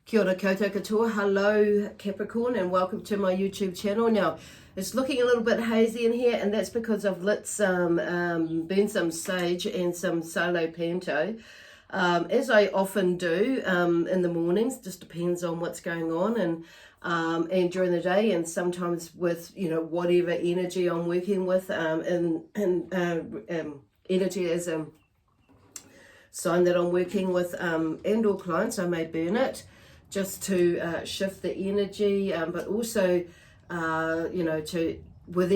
Kia ora koutou katoa. Hello Capricorn, and welcome to my YouTube channel. Now it's looking a little bit hazy in here, and that's because I've lit some burned some sage and some salo panto, as I often do in the mornings. Just depends on what's going on, and during the day, and sometimes with whatever energy I'm working with, energy as a sign that I'm working with, and or clients, I may burn it just to shift the energy, but also to with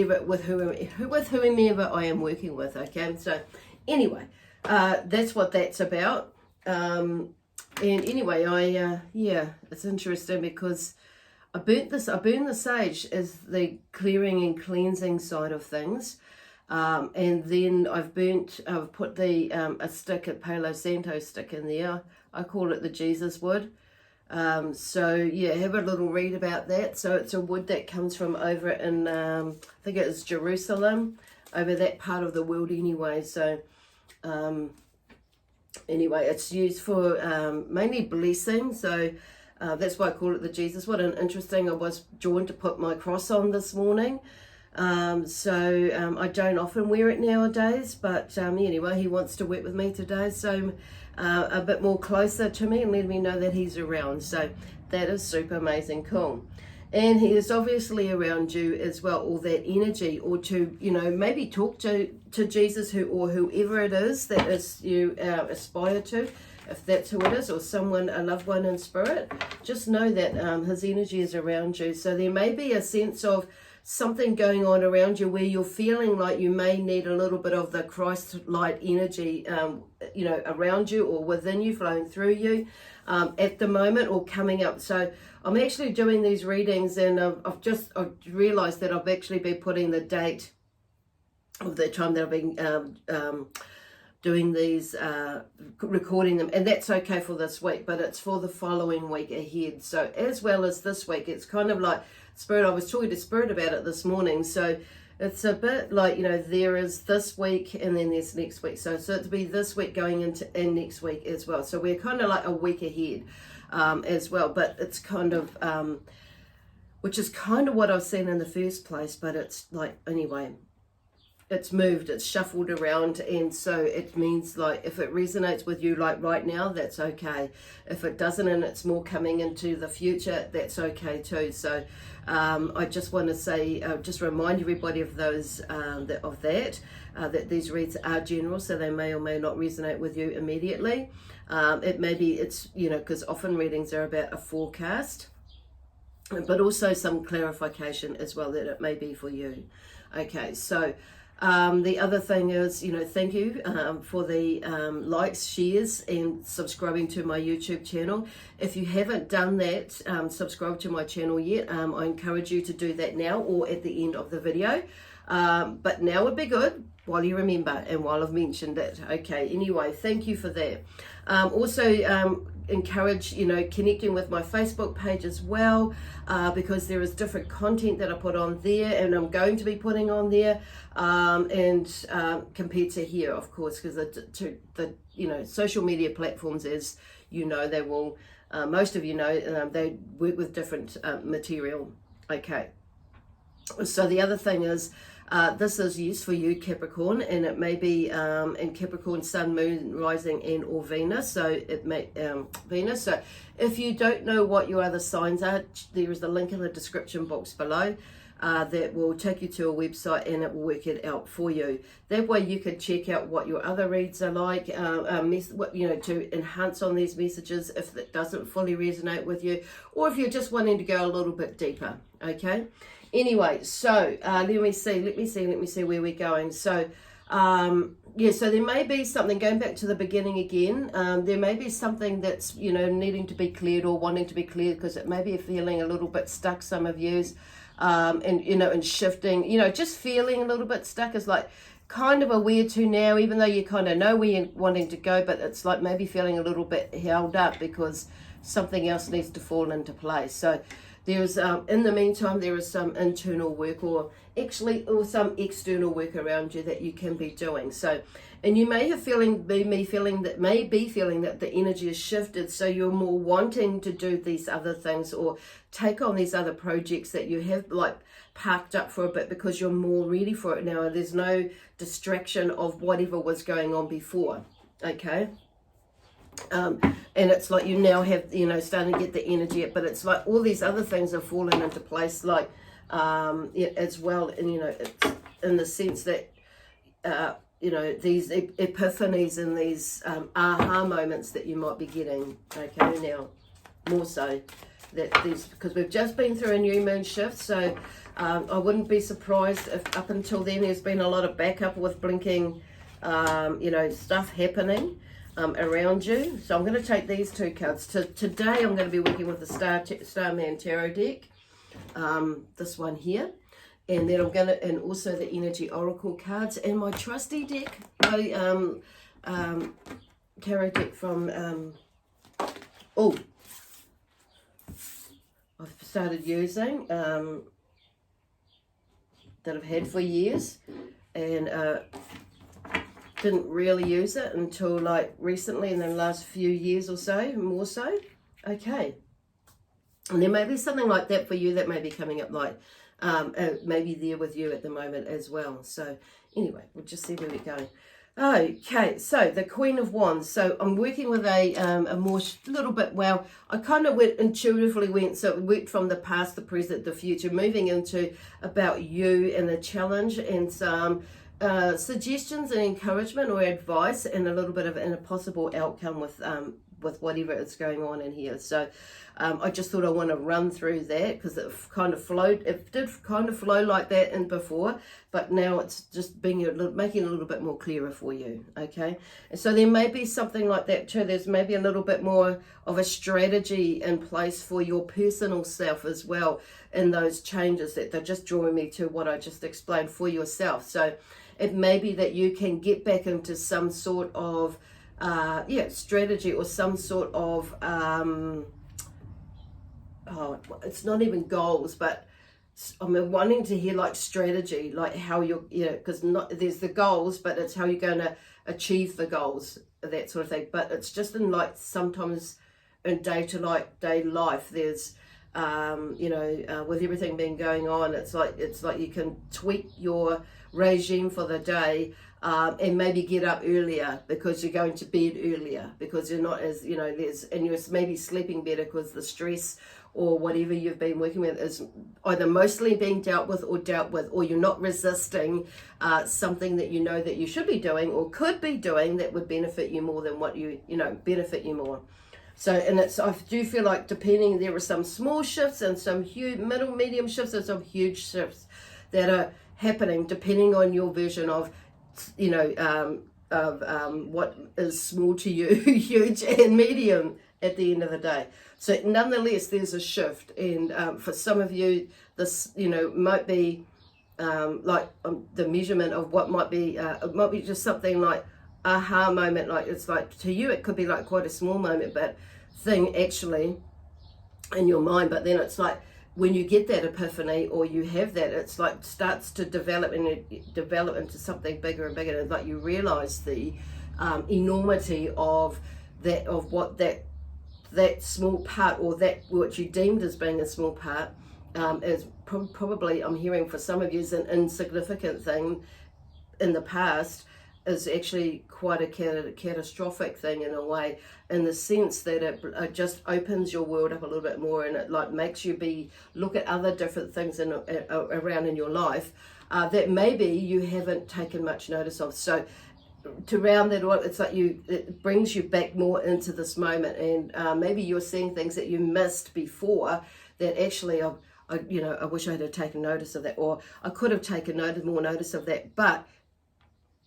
whomever I am working with. Okay, so anyway, that's what that's about. And anyway, it's interesting because I burnt the sage as the clearing and cleansing side of things. And then I've put a Palo Santo stick in there. I call it the Jesus wood. So yeah, have a little read about that. So it's a wood that comes from over in, I think it is Jerusalem, over that part of the world anyway. So anyway, it's used for mainly blessing. So that's why I call it the Jesus wood. And interesting, I was drawn to put my cross on this morning. I don't often wear it nowadays, but anyway, he wants to work with me today, so a bit more closer to me and let me know that he's around. So that is super amazing cool. And he is obviously around you as well, all that energy, or to maybe talk to Jesus, or whoever it is that is you aspire to. If that's who it is, or someone, a loved one in spirit, just know that his energy is around you. So there may be a sense of something going on around you where you're feeling like you may need a little bit of the Christ light energy, around you or within you, flowing through you at the moment, or coming up. So I'm actually doing these readings, and I've realized that I've actually been putting the date of the time that I've been doing these, recording them, and that's okay for this week, but it's for the following week ahead. So as well as this week, it's kind of like Spirit. I was talking to Spirit about it this morning, so it's a bit like, there is this week and then there's next week. So it'll be this week going into and next week as well. So we're kind of like a week ahead as well, but it's kind of, which is kind of what I was saying in the first place, but it's like, anyway, it's moved, it's shuffled around, and so it means, like, if it resonates with you like right now, that's okay. If it doesn't and it's more coming into the future, that's okay too. So I just want to say, just remind everybody of those that these reads are general, so they may or may not resonate with you immediately. It's because often readings are about a forecast, but also some clarification as well, that it may be for you. Okay, so the other thing is, thank you for the likes, shares, and subscribing to my YouTube channel. If you haven't done that, subscribe to my channel yet, I encourage you to do that now or at the end of the video. But now would be good while you remember and while I've mentioned it. Okay, anyway, thank you for that. Also, encourage connecting with my Facebook page as well, because there is different content that I put on there, and I'm going to be putting on there, and compared to here, of course, because the social media platforms, as they will, most of they work with different material. Okay, so the other thing is, this is used for you, Capricorn, and it may be in Capricorn, Sun, Moon, Rising, and or Venus. So it may Venus. So if you don't know what your other signs are, there is a link in the description box below that will take you to a website, and it will work it out for you. That way you can check out what your other reads are like, to enhance on these messages if it doesn't fully resonate with you, or if you're just wanting to go a little bit deeper. Okay. Anyway, so let me see where we're going. So so there may be something, going back to the beginning again, there may be something that's needing to be cleared or wanting to be cleared, because it may be feeling a little bit stuck, some of yous, and shifting, just feeling a little bit stuck is like kind of a where to now, even though you kind of know where you're wanting to go, but it's like maybe feeling a little bit held up because something else needs to fall into place. So there's, in the meantime, there is some internal work, or some external work around you that you can be doing. So, And you may have be feeling that the energy has shifted, so you're more wanting to do these other things or take on these other projects that you have like parked up for a bit because you're more ready for it now. There's no distraction of whatever was going on before, okay? And it's like you now have, you know, starting to get the energy, but it's like all these other things are falling into place, like as well. And, you know, it's in the sense that, you know, these epiphanies and these aha moments that you might be getting, okay, now, more so. That these, because we've just been through a new moon shift, so I wouldn't be surprised if up until then there's been a lot of backup with blinking, you know, stuff happening around you. So I'm going to take these two cards. Today I'm going to be working with the Starman Tarot deck, this one here, and then I'm going to, and also the Energy Oracle cards, and my trusty deck, my tarot deck from, I've started using, that I've had for years, and didn't really use it until like recently in the last few years or so, more so. Okay. And there may be something like that for you that may be coming up, like maybe there with you at the moment as well. So anyway, we'll just see where we're going. Okay, so the Queen of Wands. So I'm working with a more little bit, well, I kind of intuitively went, so it worked from the past, the present, the future, moving into about you and the challenge and some suggestions and encouragement or advice and a little bit of a possible outcome with whatever is going on in here. So I just thought I want to run through that because it kind of flowed. It did kind of flow like that in before, but now it's just making it a little bit more clearer for you. Okay, and so there may be something like that too. There's maybe a little bit more of a strategy in place for your personal self as well in those changes that they're just drawing me to what I just explained for yourself. So it may be that you can get back into some sort of strategy or some sort of it's not even goals, but I'm wanting to hear like strategy, like how you're, because there's the goals, but it's how you're going to achieve the goals, that sort of thing. But it's just in like sometimes in day life, there's with everything being going on, it's like you can tweak your regime for the day and maybe get up earlier because you're going to bed earlier because you're not as, and you're maybe sleeping better because the stress or whatever you've been working with is either mostly being dealt with, or you're not resisting something that you know that you should be doing or could be doing that would benefit you more than what benefit you more. So, and I do feel like there are some small shifts and some huge medium shifts and some huge shifts that are happening depending on your version of, what is small to you, huge and medium at the end of the day. So nonetheless, there's a shift. And for some of you, this, might be the measurement of what might be, it might be just something like aha moment. Like it's like to you, it could be like quite a small moment, but thing actually in your mind. But then it's like when you get that epiphany or you have that, it's like starts to develop into something bigger and bigger. And like you realize the enormity of that, of what that small part, or that what you deemed as being a small part, is probably, I'm hearing for some of you, is an insignificant thing in the past, is actually quite a catastrophic thing in a way, in the sense that it just opens your world up a little bit more, and it like makes you look at other different things around in your life that maybe you haven't taken much notice of. So to round that up, it's like it brings you back more into this moment, and maybe you're seeing things that you missed before that actually I wish I had taken notice of that, or I could have taken more notice of that. But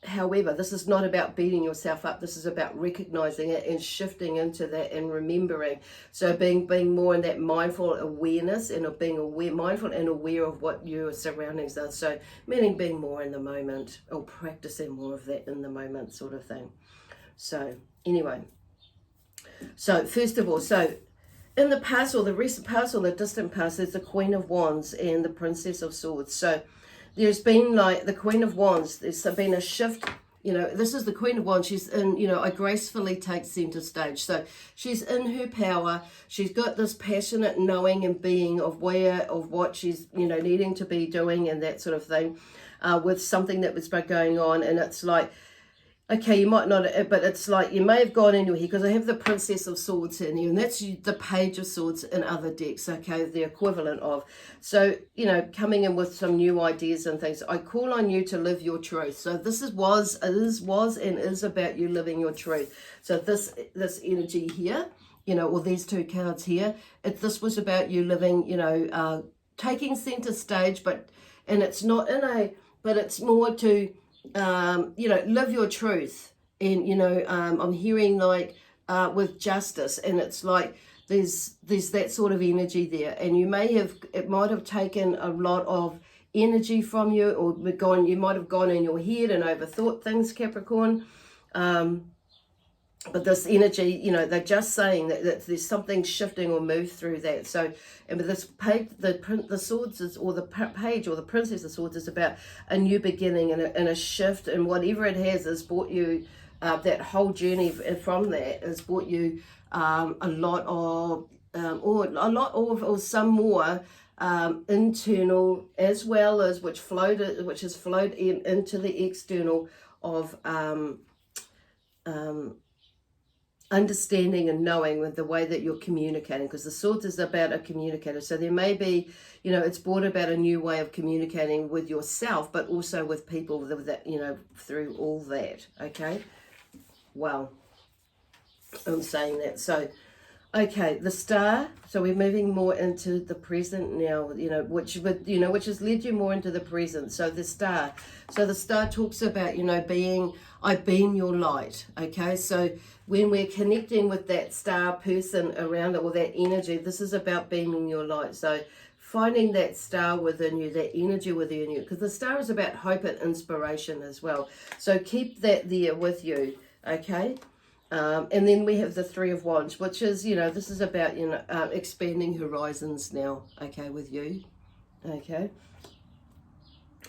however, this is not about beating yourself up. This is about recognizing it and shifting into that and remembering. So being more in that mindful awareness, and being mindful and aware of what your surroundings are. So meaning being more in the moment, or practicing more of that in the moment sort of thing. So anyway, so first of all, so in the past, or the recent past, or the distant past, there's the Queen of Wands and the Princess of Swords. So there's been like the Queen of Wands, there's been a shift You know, this is the Queen of Wands. She's in, you know, I gracefully take center stage. So she's in her power. She's got this passionate knowing and being of what she's, you know, needing to be doing and that sort of thing, with something that was going on. And it's like, okay, you might not, but it's like you may have gone into here, because I have the Princess of Swords in here, and that's the Page of Swords in other decks, okay, the equivalent of. So, you know, coming in with some new ideas and things. I call on you to live your truth. So this was and is about you living your truth. So this energy here, you know, or these two cards here, this was about you living, you know, taking center stage, but it's more to, you know, live your truth. And, you know, I'm hearing like with justice, and it's like there's that sort of energy there, and it might have taken a lot of energy from you, or you might have gone in your head and overthought things, Capricorn. But this energy, you know, they're just saying that there's something shifting or move through that. So, and with this page, the swords is, or the page, or the Princess of Swords is about a new beginning and a shift, and whatever it has brought you, that whole journey from that has brought you a lot of, or some more internal, as well as which has flowed into the external of understanding and knowing with the way that you're communicating, because the swords is about a communicator. So there may be, you know, it's brought about a new way of communicating with yourself, but also with people that, you know, through all that. Okay, well, I'm saying that. So okay, the Star. So we're moving more into the present now, you know, which has led you more into the present. So the Star. So the Star talks about, you know, I've been your light. Okay, so when we're connecting with that star person around it, or that energy, this is about being your light. So finding that star within you, that energy within you, because the Star is about hope and inspiration as well. So keep that there with you. Okay. And then we have the Three of Wands, which is, you know, this is about, you know, expanding horizons now, okay, with you, okay.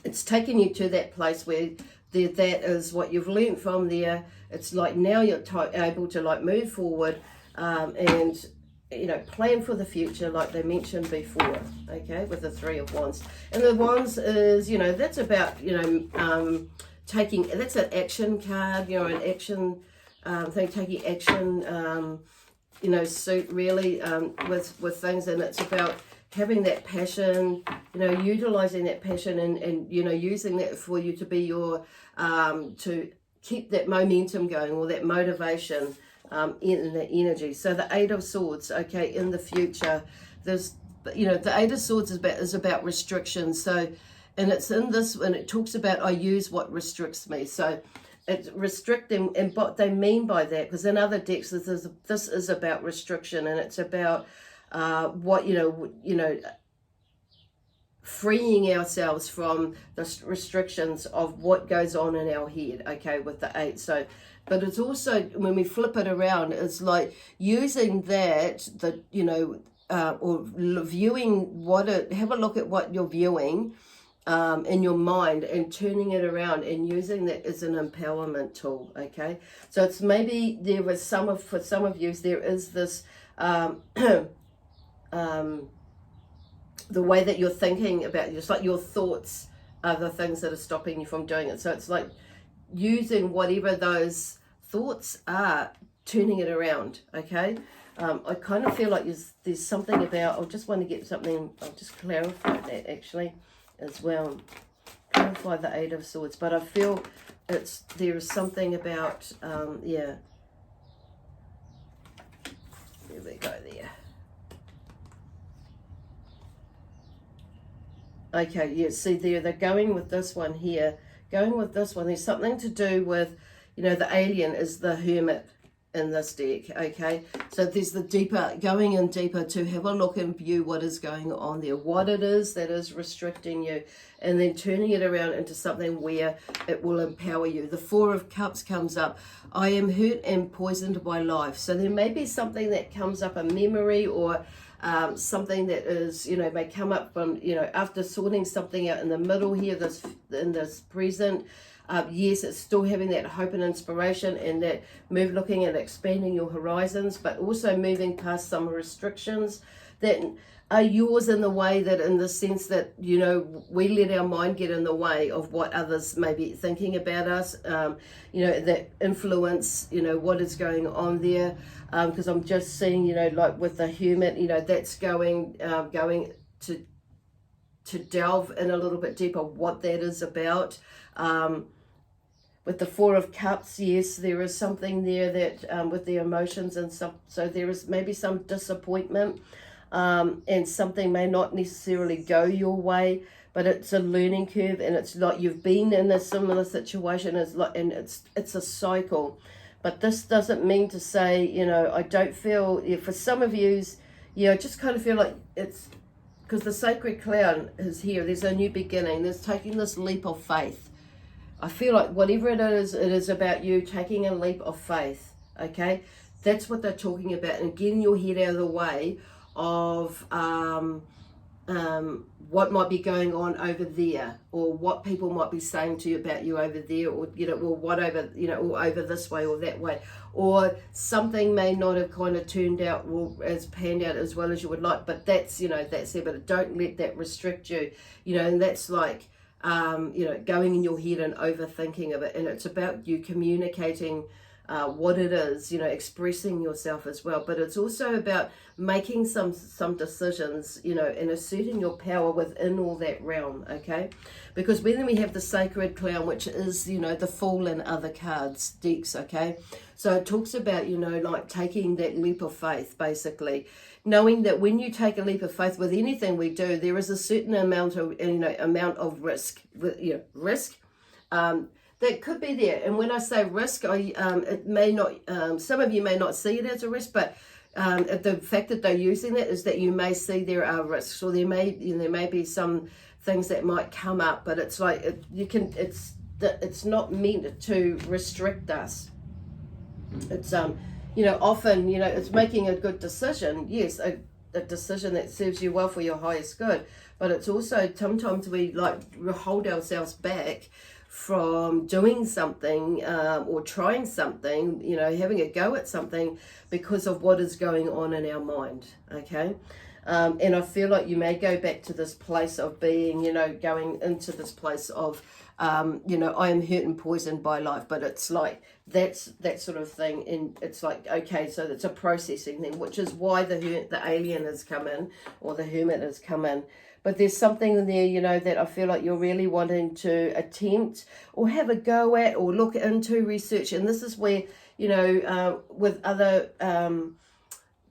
It's taking you to that place where that is what you've learned from there. It's like now you're able to like move forward and, you know, plan for the future, like they mentioned before, okay, with the Three of Wands. And the Wands is, you know, that's about, you know, that's an action card, you know, an action taking action, you know, suit really with things, and it's about having that passion, you know, utilizing that passion and you know, using that for you to be your, to keep that momentum going, or that motivation in the energy. So the Eight of Swords, okay, in the future, there's, you know, the Eight of Swords is about restrictions. So, and it's in this, and it talks about I use what restricts me. So it's restricting, and what they mean by that, because in other decks this is about restriction, and it's about what you know freeing ourselves from the restrictions of what goes on in our head, okay, with the Eight. So, but it's also, when we flip it around, it's like using that, you know, or viewing have a look at what you're viewing in your mind, and turning it around and using that as an empowerment tool, okay. So it's maybe for some of you there is this the way that you're thinking about it, just like your thoughts are the things that are stopping you from doing it. So it's like using whatever those thoughts are, turning it around, okay. I kind of feel like there's something about, I just want to get something, I'll just clarify that actually as well, clarify the Eight of Swords, but I feel there is something about, yeah, there we go there. Okay, yeah, see there, they're going with this one here, there's something to do with, you know, the alien is the Hermit in this deck, okay. So there's the deeper, going in deeper to have a look and view what is going on there, what it is that is restricting you, and then turning it around into something where it will empower you. The Four of Cups comes up. I am hurt and poisoned by life. So there may be something that comes up, a memory, or something that is, you know, may come up from, you know, after sorting something out in the middle here, in this present, Yes, it's still having that hope and inspiration and that looking at expanding your horizons, but also moving past some restrictions that are yours in the way that, in the sense that, you know, we let our mind get in the way of what others may be thinking about us, you know, that influence, you know, what is going on there. Because I'm just seeing, you know, like with the Hermit, you know, that's going to delve in a little bit deeper what that is about. With the Four of Cups, yes, there is something there that with the emotions and stuff, so there is maybe some disappointment, and something may not necessarily go your way, but it's a learning curve, and it's like you've been in a similar situation, and it's a cycle. But this doesn't mean to say, you know, I don't feel, for some of yous, I just kind of feel like it's, because the sacred clown is here, there's a new beginning, there's taking this leap of faith. I feel like whatever it is about you taking a leap of faith, okay? That's what they're talking about, and getting your head out of the way of what might be going on over there, or what people might be saying to you about you over there, or, you know, or what over, you know, or over this way or that way, or something may not have kind of turned out or as panned out as well as you would like, but that's, you know, that's there, but don't let that restrict you, you know, and that's like, you know, going in your head and overthinking of it, and it's about you communicating what it is, you know, expressing yourself as well, but it's also about making some decisions, you know, and asserting your power within all that realm, okay? Because when we have the sacred clown, which is, you know, the Fool and other cards decks, okay? So it talks about, you know, like taking that leap of faith, basically, knowing that when you take a leap of faith with anything we do, there is a certain amount of, you know, risk, risk, that could be there. And when I say risk, it may not, some of you may not see it as a risk, but the fact that they're using it is that you may see there are risks, or there may be some things that might come up, but it's like, it's not meant to restrict us. It's, you know, often, you know, it's making a good decision. Yes, a decision that serves you well for your highest good, but it's also, sometimes we like hold ourselves back from doing something, or trying something, you know, having a go at something because of what is going on in our mind, okay? And I feel like you may go back to this place of being, you know, going into this place of, you know, I am hurt and poisoned by life, but it's like, that's that sort of thing, and it's like, okay, so it's a processing thing, which is why the alien has come in, or the Hermit has come in. But there's something in there, you know, that I feel like you're really wanting to attempt or have a go at or look into, research. And this is where, you know, with other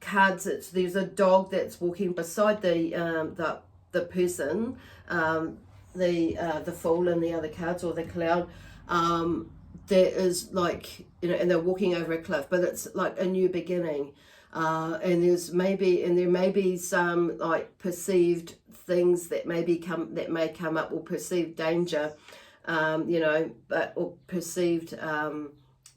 cards, there's a dog that's walking beside the person, the Fool and the other cards, or the Clown. There is like, you know, and they're walking over a cliff, but it's like a new beginning. And there may be some like perceived things that may come up, or perceived danger, you know, or perceived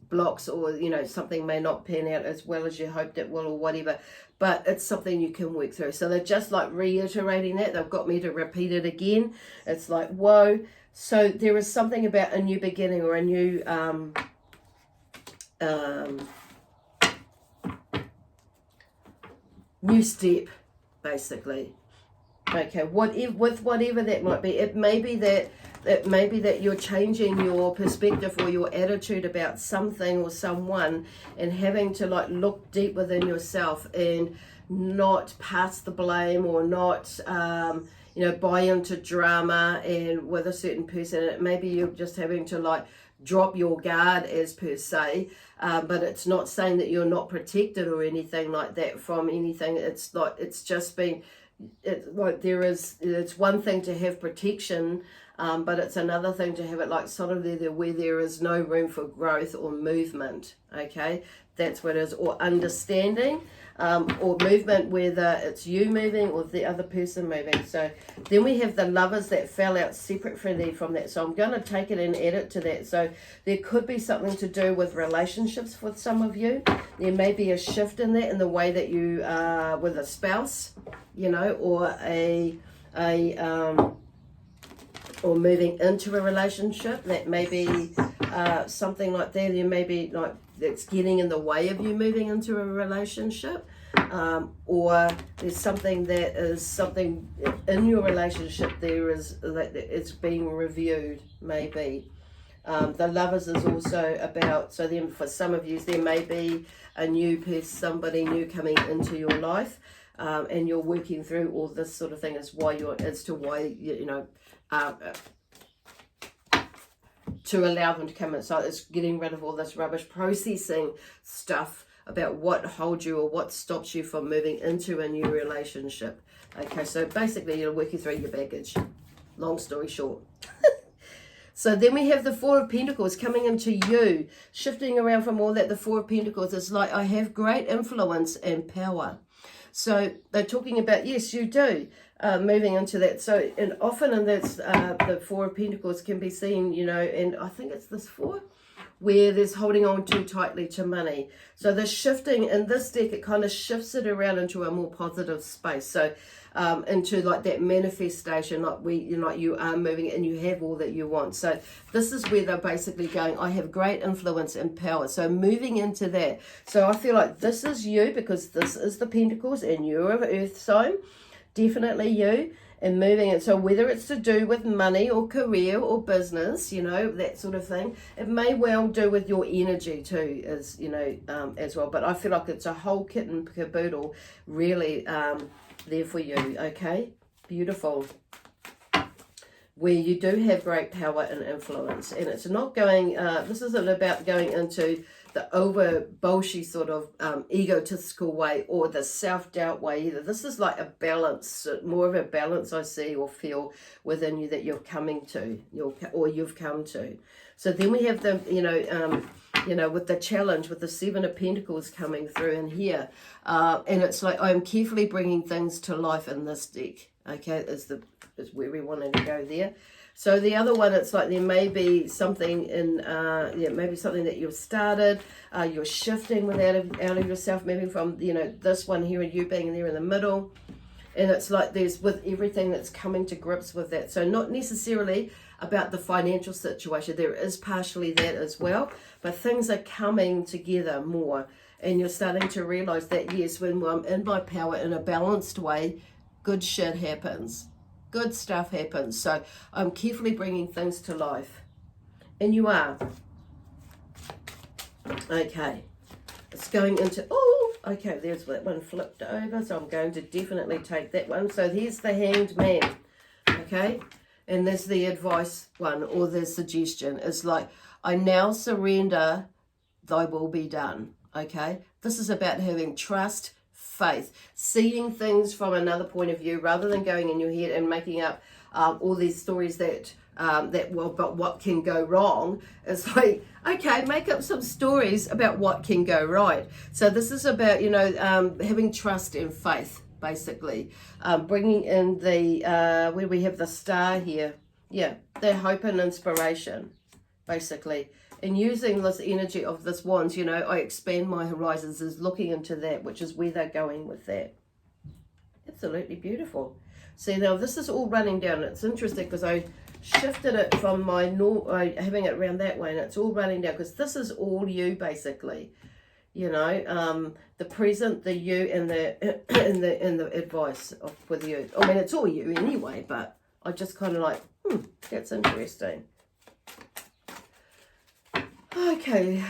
blocks, or, you know, something may not pan out as well as you hoped it will, or whatever, but it's something you can work through. So they're just like reiterating that. They've got me to repeat it again. It's like, whoa. So there is something about a new beginning, or a new new step, basically. Okay, whatever that might be. It may be that you're changing your perspective or your attitude about something or someone, and having to like look deep within yourself and not pass the blame, or not you know, buy into drama and with a certain person. It maybe you're just having to like drop your guard, as per se, but it's not saying that you're not protected or anything like that from anything. It's like, it's just been, it's one thing to have protection, but it's another thing to have it like sort of there where there is no room for growth or movement, okay? That's what it is, or understanding, or movement, whether it's you moving or the other person moving. So then we have the Lovers that fell out separately from that. So I'm going to take it and add it to that. So there could be something to do with relationships with some of you. There may be a shift in that, in the way that you are with a spouse, you know, or or moving into a relationship. That may be something like that. You may be like that's getting in the way of you moving into a relationship. Or there's something that is something in your relationship there is that it's being reviewed, maybe. The Lovers is also about, so then for some of you there may be a new person, somebody new coming into your life, and you're working through all this sort of thing as to why to allow them to come in. So it's getting rid of all this rubbish, processing stuff about what holds you or what stops you from moving into a new relationship. Okay, so basically you're working through your baggage. Long story short. So then we have the Four of Pentacles coming into you, shifting around from all that. The Four of Pentacles is like, I have great influence and power. So they're talking about, yes, you do, moving into that. So, and often in that's the Four of Pentacles can be seen, you know, and I think it's this four, where there's holding on too tightly to money. So the shifting in this deck, it kind of shifts it around into a more positive space. So into like that manifestation, like you are moving and you have all that you want. So this is where they're basically going, I have great influence and power. So moving into that. So I feel like this is you, because this is the Pentacles and you're an earth sign, definitely you. And moving it, so whether it's to do with money or career or business, you know, that sort of thing, it may well do with your energy too, as you know, as well. But I feel like it's a whole kit and caboodle, really, there for you. Okay, beautiful. Where you do have great power and influence, and it's not going. This isn't about going into the over bolshy sort of egotistical way or the self-doubt way either. This is like a balance, more of a balance I see or feel within you that you're coming to, you've come to. So then we have the, with the challenge, with the Seven of Pentacles coming through in here. And it's like, I'm carefully bringing things to life in this deck. Okay, is where we wanted to go there. So the other one, it's like there may be something in, maybe something that you've started, you're shifting out of yourself, moving from, this one here and you being there in the middle. And it's like there's with everything that's coming to grips with that. So not necessarily about the financial situation. There is partially that as well, but things are coming together more. And you're starting to realize that, yes, when I'm in my power in a balanced way, good shit happens. Good stuff happens. So I'm carefully bringing things to life. And you are. Okay. It's going into, okay, there's that one flipped over. So I'm going to definitely take that one. So here's the Hanged Man. Okay. And there's the advice one, or the suggestion. It's like, I now surrender, thy will be done. Okay. This is about having trust, faith, seeing things from another point of view rather than going in your head and making up all these stories that but what can go wrong. It's like, okay, make up some stories about what can go right. So this is about, having trust and faith, basically. Bringing in the, where we have the star here. Yeah, the hope and inspiration, basically. And using this energy of this wands, I expand my horizons, is looking into that, which is where they're going with that. Absolutely beautiful. See, now this is all running down. It's interesting because I shifted it from my having it around that way, and it's all running down because this is all you, basically. The present, the you, and the advice with you. I mean, it's all you anyway, but I just kind of like, that's interesting. Okay,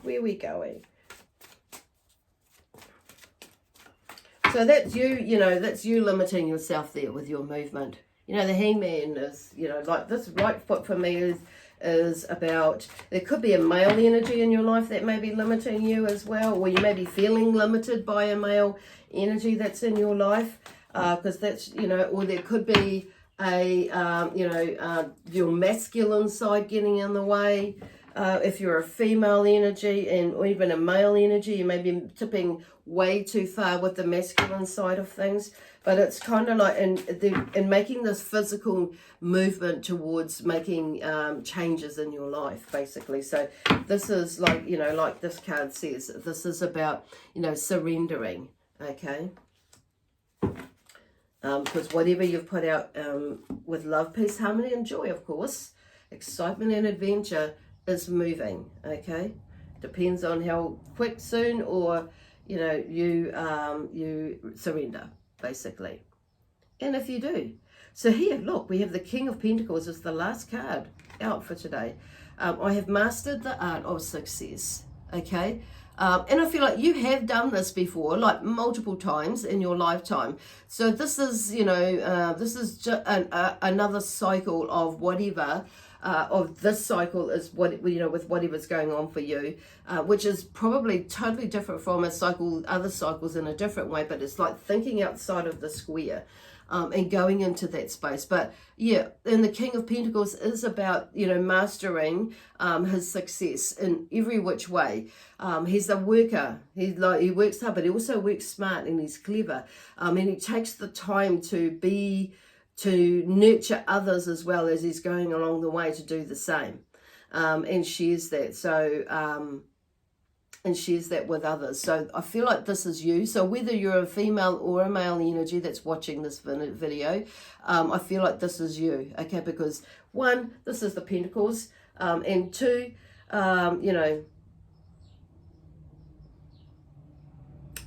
where are we going? So that's you, that's you limiting yourself there with your movement. The Hangman is, like this right foot for me is about, there could be a male energy in your life that may be limiting you as well, or you may be feeling limited by a male energy that's in your life, because that's, or there could be your masculine side getting in the way. If you're a female energy or even a male energy, you may be tipping way too far with the masculine side of things. But it's kind of like in making this physical movement towards making changes in your life, basically. So this is like, like this card says, this is about, surrendering, okay? Because whatever you've put out with love, peace, harmony, and joy, of course, excitement and adventure is moving, okay? Depends on how quick, soon, or, you know, you surrender, basically. And if you do. So here, look, we have the King of Pentacles as the last card out for today. I have mastered the art of success, okay? And I feel like you have done this before, like multiple times in your lifetime. So this is, you know, this is just another cycle of whatever, of this cycle is what, you know, with whatever's going on for you, which is probably totally different from a cycle, other cycles in a different way, but it's like thinking outside of the square. And going into that space. But yeah, and the King of Pentacles is about, you know, mastering his success in every which way. He's a worker. He works hard, but he also works smart and he's clever. And he takes the time to nurture others as well as he's going along the way to do the same. And shares that. So and shares that with others. So I feel like this is you. So whether you're a female or a male energy that's watching this video, I feel like this is you, okay? Because one, this is the Pentacles, and two, you know,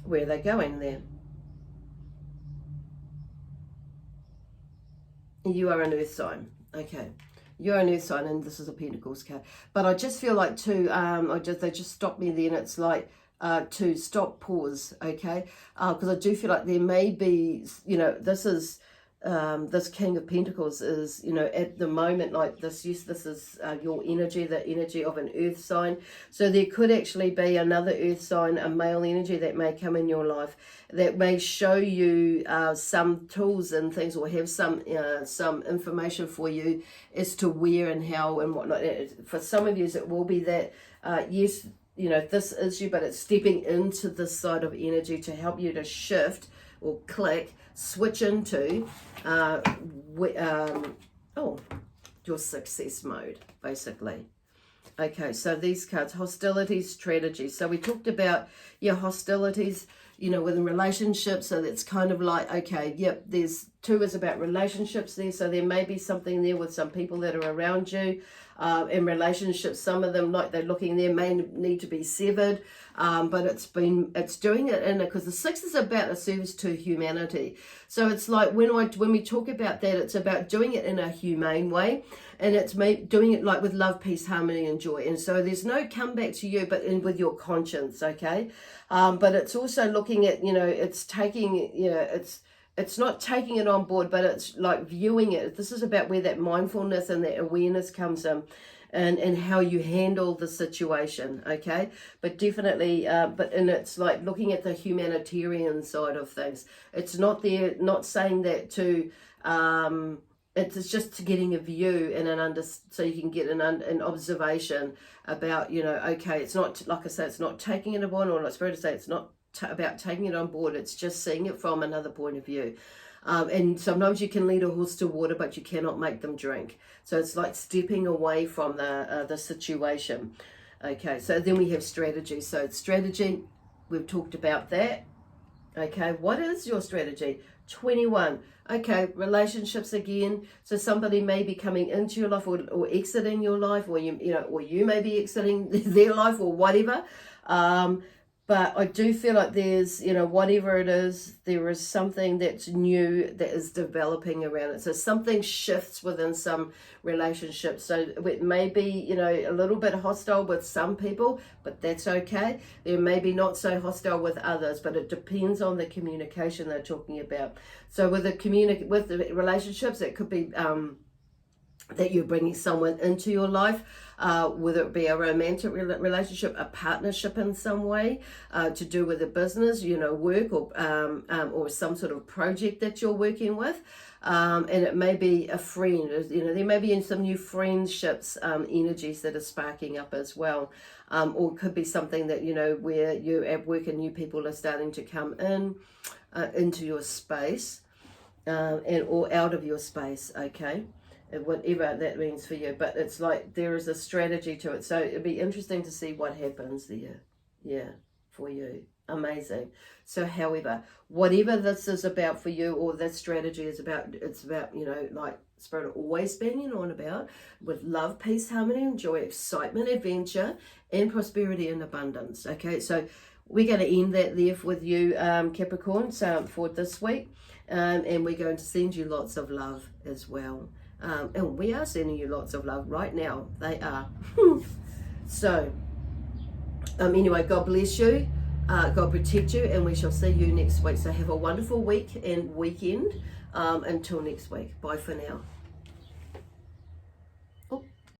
where are they going there? You are an earth sign, okay? You're an earth sign, and this is a Pentacles card. But I just feel like too, they just stopped me there, and it's like to stop, pause, okay? Because I do feel like there may be, you know, this is this King of Pentacles is, you know, at the moment like this. Yes, this is your energy, the energy of an earth sign. So there could actually be another earth sign, a male energy that may come in your life that may show you some tools and things, or have some information for you as to where and how and whatnot. For some of you, it will be that yes, you know, this is you, but it's stepping into this side of energy to help you to shift or switch into your success mode, basically. Okay, so these cards, hostilities, strategies. So we talked about your hostilities, you know, within relationships. So that's kind of like, okay, yep, there's two is about relationships there. So there may be something there with some people that are around you in relationships. Some of them, like they're looking there, may need to be severed. But it's doing it in it, because the 6 is about a service to humanity. So it's like when we talk about that, it's about doing it in a humane way, and it's doing it like with love, peace, harmony, and joy. And so there's no comeback to you, but with your conscience, okay? But it's also looking at, you know, it's taking, you know, it's not taking it on board, but it's like viewing it. This is about where that mindfulness and that awareness comes in. And how you handle the situation, okay? But definitely, and it's like looking at the humanitarian side of things. It's not saying that to, it's just to getting a view and so you can get an observation about, you know, okay, it's not, like I say, it's not taking it on board, or not spirit to say it's not about taking it on board, it's just seeing it from another point of view. And sometimes you can lead a horse to water, but you cannot make them drink. So it's like stepping away from the situation. Okay, so then we have strategy. So strategy, we've talked about that. Okay, what is your strategy? 21. Okay, relationships again. So somebody may be coming into your life or exiting your life, or you may be exiting their life or whatever. But I do feel like there's, you know, whatever it is, there is something that's new that is developing around it. So something shifts within some relationships. So it may be, you know, a little bit hostile with some people, but that's okay. There may be not so hostile with others, but it depends on the communication they're talking about. So with the relationships, it could be that you're bringing someone into your life, whether it be a romantic relationship, a partnership in some way, to do with a business, you know, work, or some sort of project that you're working with. And it may be a friend, you know, there may be some new friendships, energies that are sparking up as well. Or it could be something that, you know, where you're at work and new people are starting to come into your space, or out of your space, okay? Whatever that means for you, but it's like there is a strategy to it. So it'd be interesting to see what happens there, yeah, for you. Amazing. So however, whatever this is about for you, or this strategy is about, it's about, you know, like Spirit always banging on about, with love, peace, harmony, and joy, excitement, adventure, and prosperity and abundance. Okay, so we're going to end that there with you, Capricorns, for this week. And we're going to send you lots of love as well. And we are sending you lots of love right now. They are. So, anyway, God bless you. God protect you, and we shall see you next week. So have a wonderful week and weekend. Until next week. Bye for now.